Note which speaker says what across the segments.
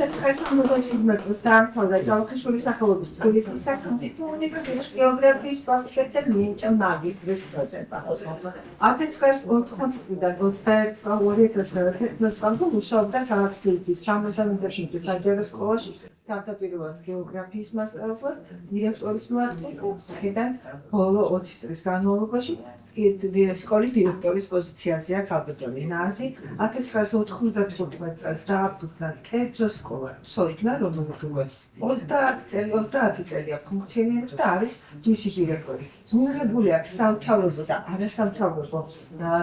Speaker 1: ეს ხესამბოლოჯიმეტოს დაამთავრა ჯავახიშვილის სახელობის თბილისის სახელმწიფო უნივერსიტეტის გეოგრაფიის ფაკულტეტზე მიენიჭა მაგისტრის პროცესება. 1980 წლიდან 2011 წლამდე მუშაობდა ქალაქ თბილისის სამეცნიერო საჯარო სკოლაში თავდაპირველად გეოგრაფიის მასწავლებლად, დირექტორის მოადგილედ, ბოლო 20 წლის განმავლობაში სკოლის დირექტორის პოზიციაზეა ქალბატონი ნაზი. 1995 წელს დააფუძნა კერძო სკოლა ცოინა, რომელიც 30 წელია ფუნქციონირებს და არის მისი დირექტორი. მიღებული აქვს სამთავრობო და არასამთავრობო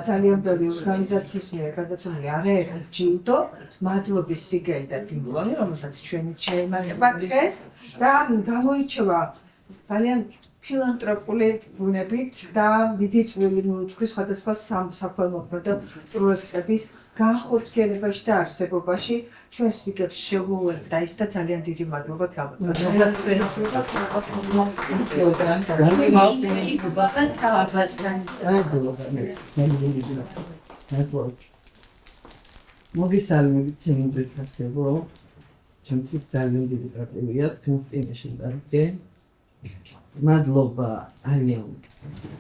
Speaker 1: ძალიან ბევრი ორგანიზაციის მიერ გადაცემული არაერთი ჯილდო, მადლობის სიგელი და დიპლომი, რომელსაც ჩვენი შეემატება დღეს და გამოირჩევა ძალიან ფილანტროპული ბუნებით და დიდი წვლილი მიუძღვის სხვადასხვა საქველმოქმედო პროექტების განხორციელებაში და არსებობაში. ჩვენს ვიდეოს შეუერთდა ის და ძალიან დიდი მადლობა
Speaker 2: მოგესალმებით ჩემი ძვირფასებო, ჩემთვის ძალიან დიდი პარტივია თქვენს წინაშე დავდგე. მადლობა ძალიან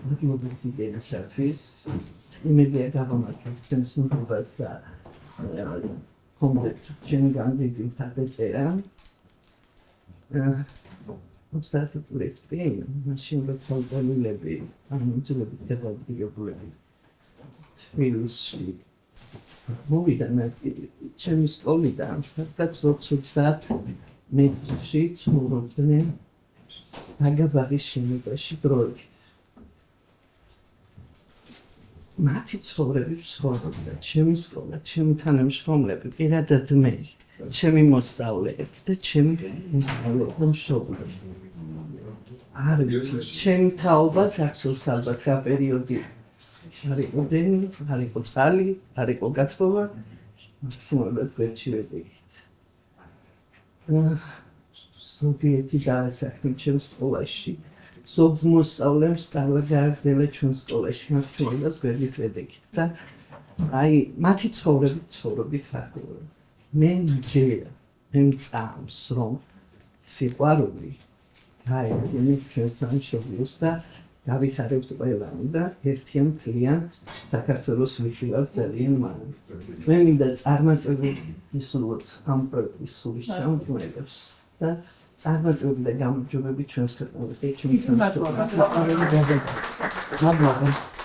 Speaker 2: მადლობა დიდენისათვის. იმედია გავამართლებ თქვენს ნუღებას და კონდექს ჩემი გამდიდი თაბეჭერა. 30 წლიწადში მაშინ როცა ამოწმებით გადადგებულები თბილისში მოვიდა ნაწილი ჩემი სკოლიდან, სადაც 30 მეტრში ცხოვრობდნენ აგაბაღის შენობაში დროებით. მათი ცხოვრების ცხოვრობდა ჩემი სკოლა, ჩემი თანამშრომლები, პირადად მე, ჩემი მოსწავლეები და ჩემი მშობლები. არ ვიცი, ჩემი თაობას ახსოვს ალბათ რა პერიოდი არ იყო დენი, არ იყო წყალი, არ იყო გათბობა, მაქსიმალურად გვერდში ვედეგი. ზოგიერთი დაასახმი ჩემს სკოლაში. ზოგს მოსწავლემ სწავლა გააგრძელა ჩვენ სკოლაში, მაქსიმალურად გვერდით ვედეგით და აი მათი ცხოვრებით ხარდურა. მე მჯერა, მე მწამს რომ სიყვარული გაიგონოთ ჩვენს სამშობლოს და გავითარებთ ყველანი და ერთიან მთლიან საქართველოს ვიხილავთ ძალიან მალე. მე მინდა წარმატებული ისურვოთ ამ პროექტის სულის ჩამოყალიბებას და წარმატებული და გამარჯვებები ჩვენს ქვეყანას.
Speaker 1: მადლობა.